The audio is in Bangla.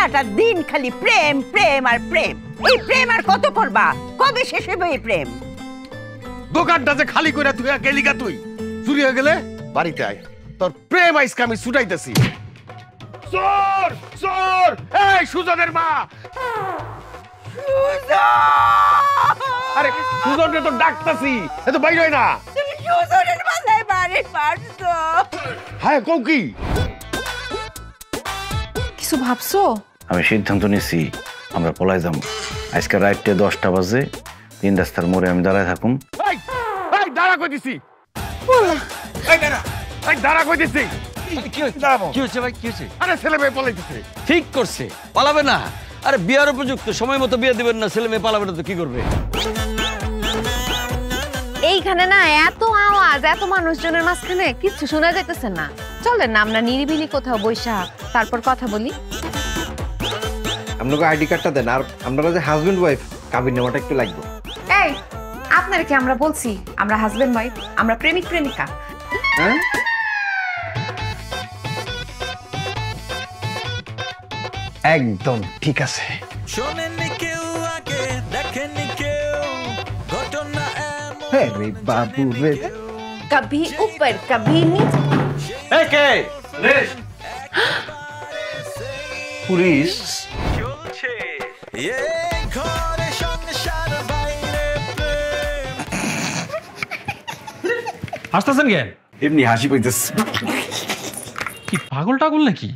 সারাটা দিন খালি প্রেম প্রেম আর প্রেম। এই প্রেম আর কত করবা? কবে শেষ হবে এই প্রেম? দোকানটা যে খালি করে তুই গেলি গা, তুই চুরি হয়ে গেলে বাড়িতে আয়, তোর প্রেম আইসকে আমি ছুটাইতেছি। চোর চোর, এই সুজনের মা! আরে সুজনকে তো ডাকতাছি, এ তো বাইরে হয় না। তুমি সুজনের মাথায় বাড়ি মারছো। হ্যাঁ কও কি? কিছু ভাবছো? আমি সিদ্ধান্ত নিছি আমরা পলাই যাবো। আজকে রাইটে 10টা বাজে 3 রাস্তার মোড়ে আমি দাঁড়ায় থাকুম। এই এই দাঁড়া কই দিছি, এই দাঁড়া, এই দাঁড়া কই দিছি। কি হয়েছে ভাই, কি হয়েছে? আরে ছেলে মেয়ে পলাইতেছে। ঠিক করছে, পালাবে না। আরে বিয়ার উপযুক্ত সময় মতো বিয়ে দিবেন না, ছেলে মেয়ে পালাবে না তো কি করবে? এইখানে না এত আওয়াজ, এত মানুষজনের মাঝখানে কিচ্ছু শোনা যাইতেছে না। চলেন না আমরা নিরিবিলি কোথাও বইসা তারপর কথা বলি। আপনাকে আইডি কার্ডটা দেন, আর আপনারা যে হাজবেন্ড ওয়াইফ কাবিন নামাটা একটু লাগবে। এই আপনার কি আমরা বলছি আমরা হাজবেন্ড ওয়াইফ? আমরা প্রেমিক প্রেমিকা। হ্যাঁ একদম ঠিক আছে। হ্যাঁ রে বাবু রে, কভি উপর কভি নিচে। এই কে? পুলিশ। হাসতেছেন কেন? এমনি হাসি পাইতেছে। কি পাগল টাগল নাকি?